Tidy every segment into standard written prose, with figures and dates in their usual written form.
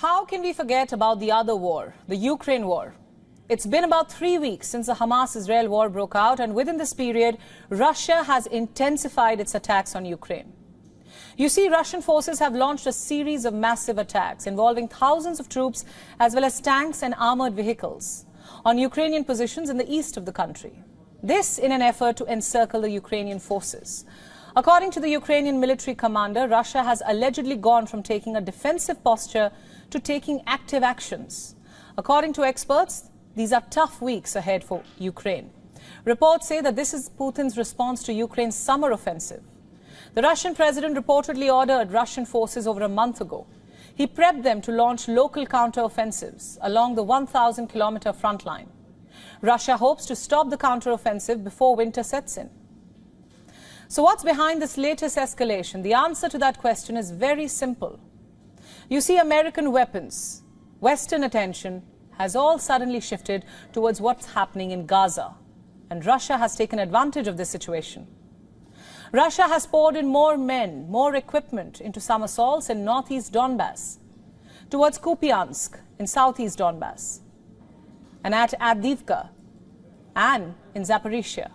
How can we forget about the other war, the Ukraine war? It's been about 3 weeks since the Hamas-Israel war broke out, and within this period, Russia has intensified its attacks on Ukraine. You see, Russian forces have launched a series of massive attacks involving thousands of troops as well as tanks and armored vehicles on Ukrainian positions in the east of the country. This in an effort to encircle the Ukrainian forces. According to the Ukrainian military commander, Russia has allegedly gone from taking a defensive posture to taking active actions. According to experts, these are tough weeks ahead for Ukraine. Reports say that this is Putin's response to Ukraine's summer offensive. The Russian president reportedly ordered Russian forces over a month ago. He prepped them to launch local counter-offensives along the 1,000-kilometer front line. Russia hopes to stop the counter-offensive before winter sets in. So what's behind this latest escalation? The answer to that question is very simple. You see, American weapons, Western attention has all suddenly shifted towards what's happening in Gaza. And Russia has taken advantage of this situation. Russia has poured in more men, more equipment into some assaults in northeast Donbass, towards Kupiansk in southeast Donbass, and at Avdiivka and in Zaporizhia.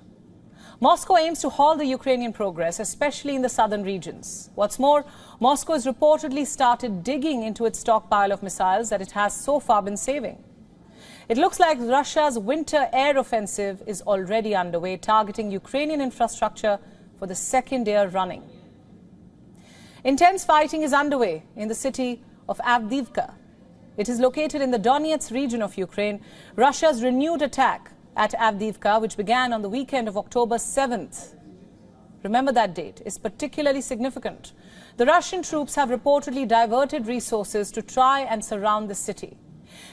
Moscow aims to halt the Ukrainian progress, especially in the southern regions. What's more, Moscow has reportedly started digging into its stockpile of missiles that it has so far been saving. It looks like Russia's winter air offensive is already underway, targeting Ukrainian infrastructure for the second year running. Intense fighting is underway in the city of Avdiivka. It is located in the Donetsk region of Ukraine. Russia's renewed attack at Avdiivka, which began on the weekend of October 7th, remember that date, is particularly significant. The Russian troops have reportedly diverted resources to try and surround the city.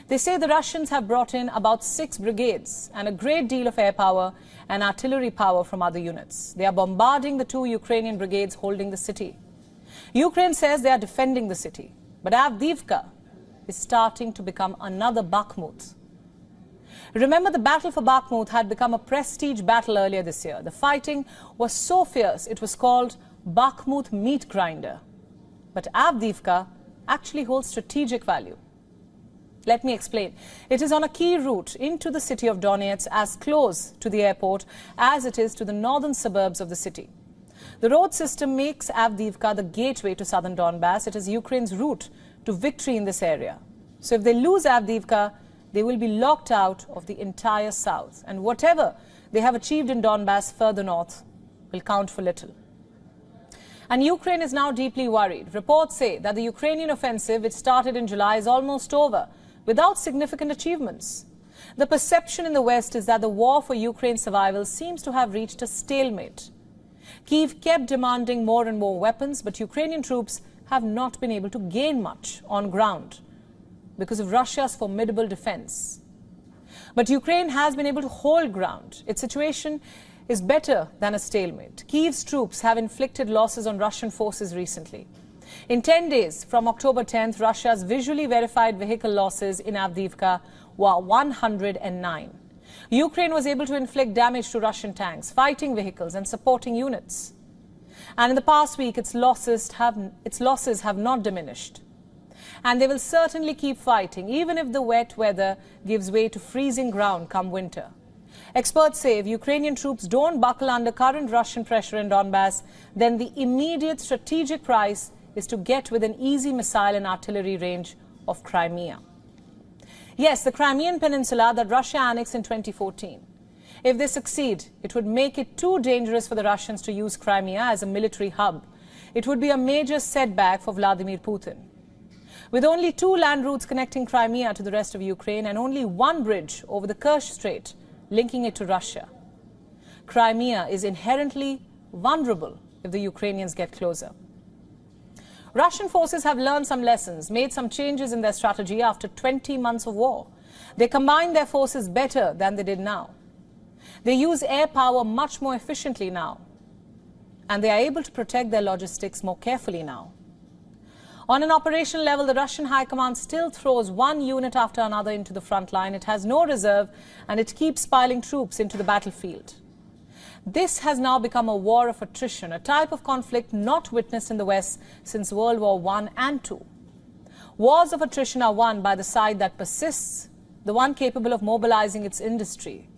They say the Russians have brought in about 6 brigades and a great deal of air power and artillery power from other units. They are bombarding the 2 Ukrainian brigades holding the city. Ukraine says they are defending the city, but Avdiivka is starting to become another Bakhmut. Remember, the battle for Bakhmut had become a prestige battle earlier this year. The fighting was so fierce it was called Bakhmut meat grinder. But Avdiivka actually holds strategic value. Let me explain. It is on a key route into the city of Donetsk, as close to the airport as it is to the northern suburbs of the city. The road system makes Avdiivka the gateway to southern Donbass. It is Ukraine's route to victory in this area. So if they lose Avdiivka, they will be locked out of the entire south. And whatever they have achieved in Donbass further north will count for little. And Ukraine is now deeply worried. Reports say that the Ukrainian offensive, which started in July, is almost over, without significant achievements. The perception in the West is that the war for Ukraine's survival seems to have reached a stalemate. Kyiv kept demanding more and more weapons, but Ukrainian troops have not been able to gain much on ground because of Russia's formidable defense. But Ukraine has been able to hold ground. Its situation is better than a stalemate. Kyiv's troops have inflicted losses on Russian forces recently. In 10 days, from October 10th, Russia's visually verified vehicle losses in Avdiivka were 109. Ukraine was able to inflict damage to Russian tanks, fighting vehicles and supporting units. And in the past week, its losses have not diminished. And they will certainly keep fighting, even if the wet weather gives way to freezing ground come winter. Experts say if Ukrainian troops don't buckle under current Russian pressure in Donbass, then the immediate strategic price is to get within easy missile and artillery range of Crimea. Yes, the Crimean Peninsula that Russia annexed in 2014. If they succeed, it would make it too dangerous for the Russians to use Crimea as a military hub. It would be a major setback for Vladimir Putin. With only 2 land routes connecting Crimea to the rest of Ukraine and only 1 bridge over the Kerch Strait linking it to Russia, Crimea is inherently vulnerable if the Ukrainians get closer. Russian forces have learned some lessons, made some changes in their strategy after 20 months of war. They combine their forces better than they did now. They use air power much more efficiently now. And they are able to protect their logistics more carefully now. On an operational level, the Russian High Command still throws one unit after another into the front line. It has no reserve and it keeps piling troops into the battlefield. This has now become a war of attrition, a type of conflict not witnessed in the West since World War I and II. Wars of attrition are won by the side that persists, the one capable of mobilizing its industry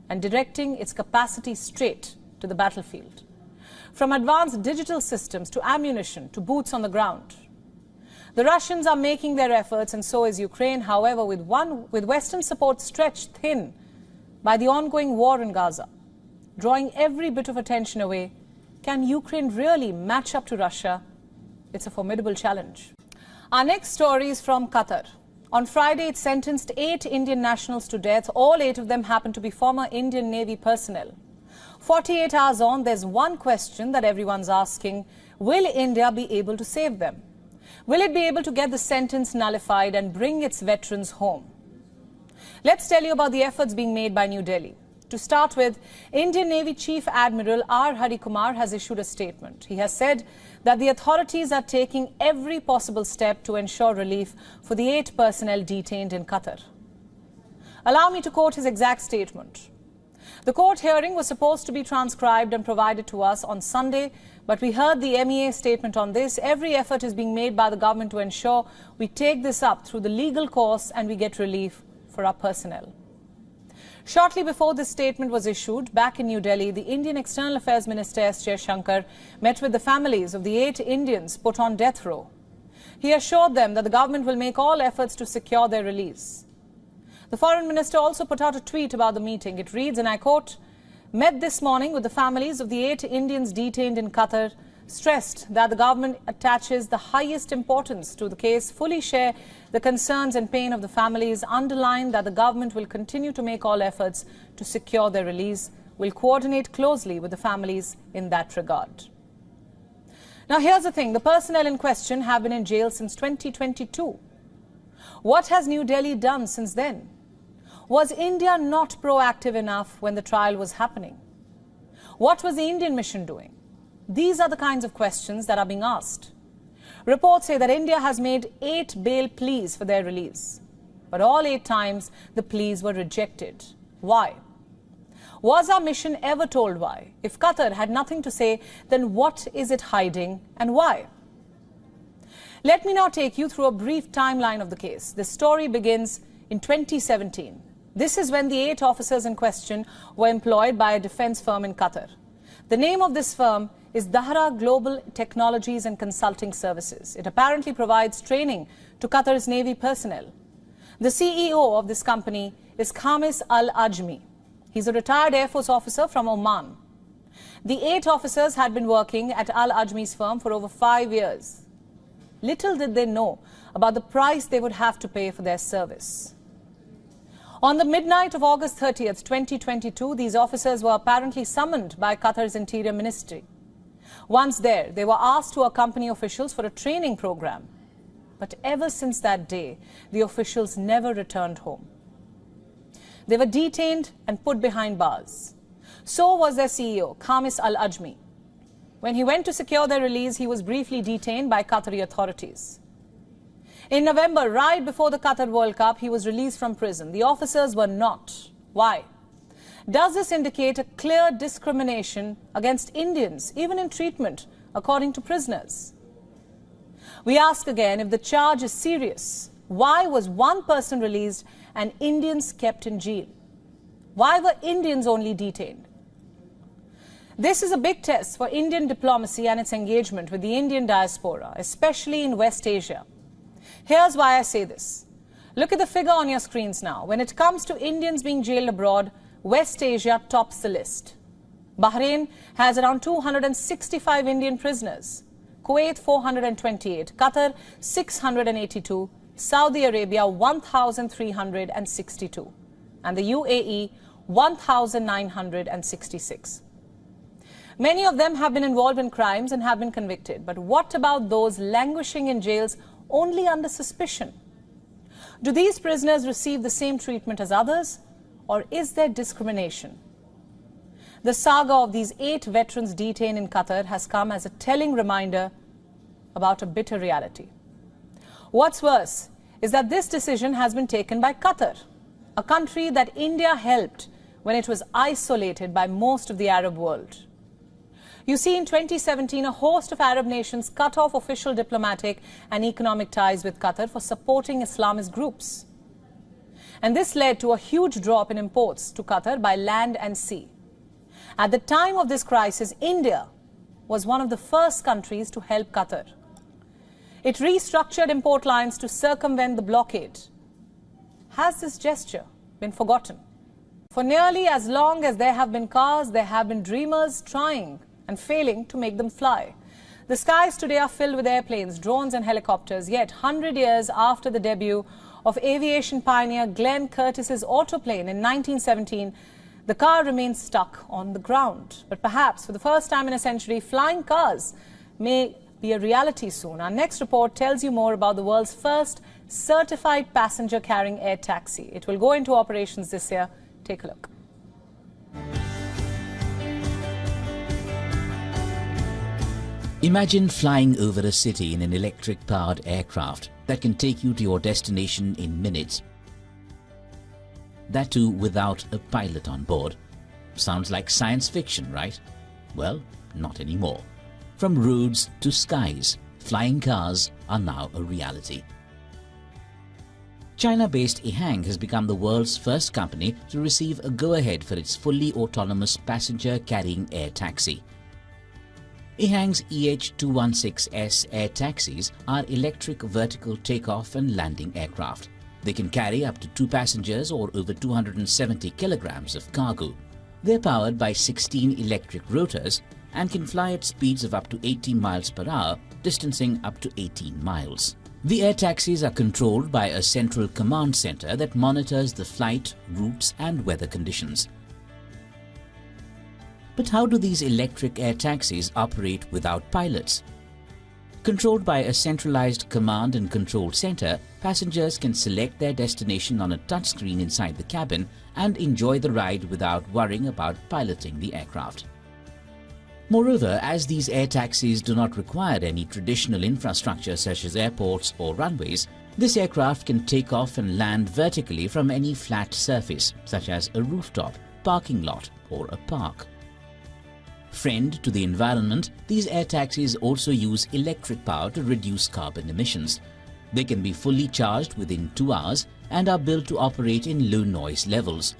and directing its capacity straight to the battlefield. From advanced digital systems to ammunition to boots on the ground. The Russians are making their efforts, and so is Ukraine, however, with Western support stretched thin by the ongoing war in Gaza. Drawing every bit of attention away, can Ukraine really match up to Russia? It's a formidable challenge. Our next story is from Qatar. On Friday, it sentenced 8 Indian nationals to death. All 8 of them happen to be former Indian Navy personnel. 48 hours on, there's one question that everyone's asking. Will India be able to save them? Will it be able to get the sentence nullified and bring its veterans home? Let's tell you about the efforts being made by New Delhi. To start with, Indian Navy Chief Admiral R. Hari Kumar has issued a statement. He has said that the authorities are taking every possible step to ensure relief for the 8 personnel detained in Qatar. Allow me to quote his exact statement. The court hearing was supposed to be transcribed and provided to us on Sunday, but we heard the MEA statement on this. Every effort is being made by the government to ensure we take this up through the legal course and we get relief for our personnel. Shortly before this statement was issued, back in New Delhi, the Indian External Affairs Minister S. Jaishankar met with the families of the 8 Indians put on death row. He assured them that the government will make all efforts to secure their release. The Foreign Minister also put out a tweet about the meeting. It reads, and I quote, "Met this morning with the families of the 8 Indians detained in Qatar, stressed that the government attaches the highest importance to the case, fully share the concerns and pain of the families, underline that the government will continue to make all efforts to secure their release, will coordinate closely with the families in that regard." Now here's the thing, the personnel in question have been in jail since 2022. What has New Delhi done since then? Was India not proactive enough when the trial was happening? What was the Indian mission doing? These are the kinds of questions that are being asked. Reports say that India has made 8 bail pleas for their release. But all 8 times, the pleas were rejected. Why? Was our mission ever told why? If Qatar had nothing to say, then what is it hiding and why? Let me now take you through a brief timeline of the case. The story begins in 2017. This is when the 8 officers in question were employed by a defense firm in Qatar. The name of this firm is Dahra Global Technologies and Consulting Services. It apparently provides training to Qatar's Navy personnel. The CEO of this company is Khamis Al-Ajmi. He's a retired Air Force officer from Oman. The 8 officers had been working at Al-Ajmi's firm for over 5 years. Little did they know about the price they would have to pay for their service. On the midnight of August 30th, 2022, these officers were apparently summoned by Qatar's Interior Ministry. Once there, they were asked to accompany officials for a training program. But ever since that day, the officials never returned home. They were detained and put behind bars. So was their CEO, Khamis Al-Ajmi. When he went to secure their release, he was briefly detained by Qatari authorities. In November, right before the Qatar World Cup, he was released from prison. The officers were not. Why? Does this indicate a clear discrimination against Indians, even in treatment, according to prisoners? We ask again, if the charge is serious, why was one person released and Indians kept in jail? Why were Indians only detained? This is a big test for Indian diplomacy and its engagement with the Indian diaspora, especially in West Asia. Here's why I say this. Look at the figure on your screens now. When it comes to Indians being jailed abroad, West Asia tops the list. Bahrain has around 265 Indian prisoners. Kuwait 428, Qatar 682, Saudi Arabia 1,362, and the UAE 1,966. Many of them have been involved in crimes and have been convicted. But what about those languishing in jails only under suspicion? Do these prisoners receive the same treatment as others, or is there discrimination? The saga of these 8 veterans detained in Qatar has come as a telling reminder about a bitter reality. What's worse is that this decision has been taken by Qatar, a country that India helped when it was isolated by most of the Arab world. You see, in 2017, a host of Arab nations cut off official diplomatic and economic ties with Qatar for supporting Islamist groups. And this led to a huge drop in imports to Qatar by land and sea. At the time of this crisis, India was one of the first countries to help Qatar. It restructured import lines to circumvent the blockade. Has this gesture been forgotten? For nearly as long as there have been cars, there have been dreamers trying and failing to make them fly. The skies today are filled with airplanes, drones and helicopters, yet 100 years after the debut of aviation pioneer Glenn Curtis's autoplane in 1917, the car remains stuck on the ground. But perhaps for the first time in a century, flying cars may be a reality soon. Our next report tells you more about the world's first certified passenger-carrying air taxi. It will go into operations this year. Take a look. Imagine flying over a city in an electric-powered aircraft that can take you to your destination in minutes. That too without a pilot on board. Sounds like science fiction, right? Well, not anymore. From roads to skies, flying cars are now a reality. China-based EHang has become the world's first company to receive a go-ahead for its fully autonomous passenger-carrying air taxi. EHang's EH216S air taxis are electric vertical takeoff and landing aircraft. They can carry up to 2 passengers or over 270 kilograms of cargo. They're powered by 16 electric rotors and can fly at speeds of up to 80 miles per hour, distancing up to 18 miles. The air taxis are controlled by a central command center that monitors the flight, routes and weather conditions. But how do these electric air taxis operate without pilots? Controlled by a centralized command and control center, passengers can select their destination on a touchscreen inside the cabin and enjoy the ride without worrying about piloting the aircraft. Moreover, as these air taxis do not require any traditional infrastructure such as airports or runways, this aircraft can take off and land vertically from any flat surface, such as a rooftop, parking lot or a park. Friend to the environment, these air taxis also use electric power to reduce carbon emissions. They can be fully charged within 2 hours and are built to operate in low noise levels.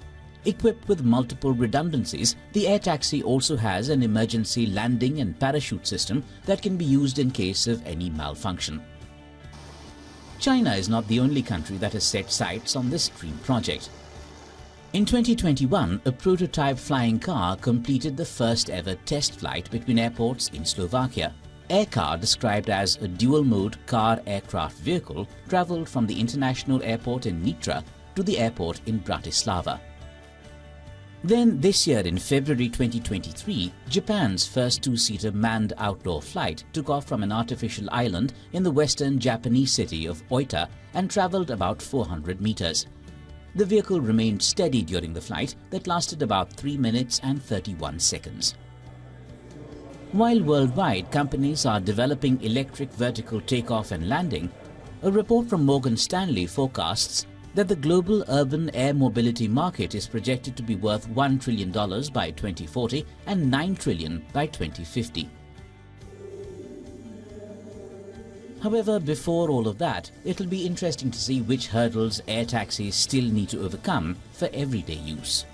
Equipped with multiple redundancies, the air taxi also has an emergency landing and parachute system that can be used in case of any malfunction. China is not the only country that has set sights on this dream project. In 2021, a prototype flying car completed the first ever test flight between airports in Slovakia. Aircar, described as a dual-mode car-aircraft vehicle, travelled from the international airport in Nitra to the airport in Bratislava. Then this year in February 2023, Japan's first 2-seater manned outdoor flight took off from an artificial island in the western Japanese city of Oita and travelled about 400 meters. The vehicle remained steady during the flight that lasted about 3 minutes and 31 seconds. While worldwide companies are developing electric vertical takeoff and landing, a report from Morgan Stanley forecasts that the global urban air mobility market is projected to be worth $1 trillion by 2040 and $9 trillion by 2050. However, before all of that, it'll be interesting to see which hurdles air taxis still need to overcome for everyday use.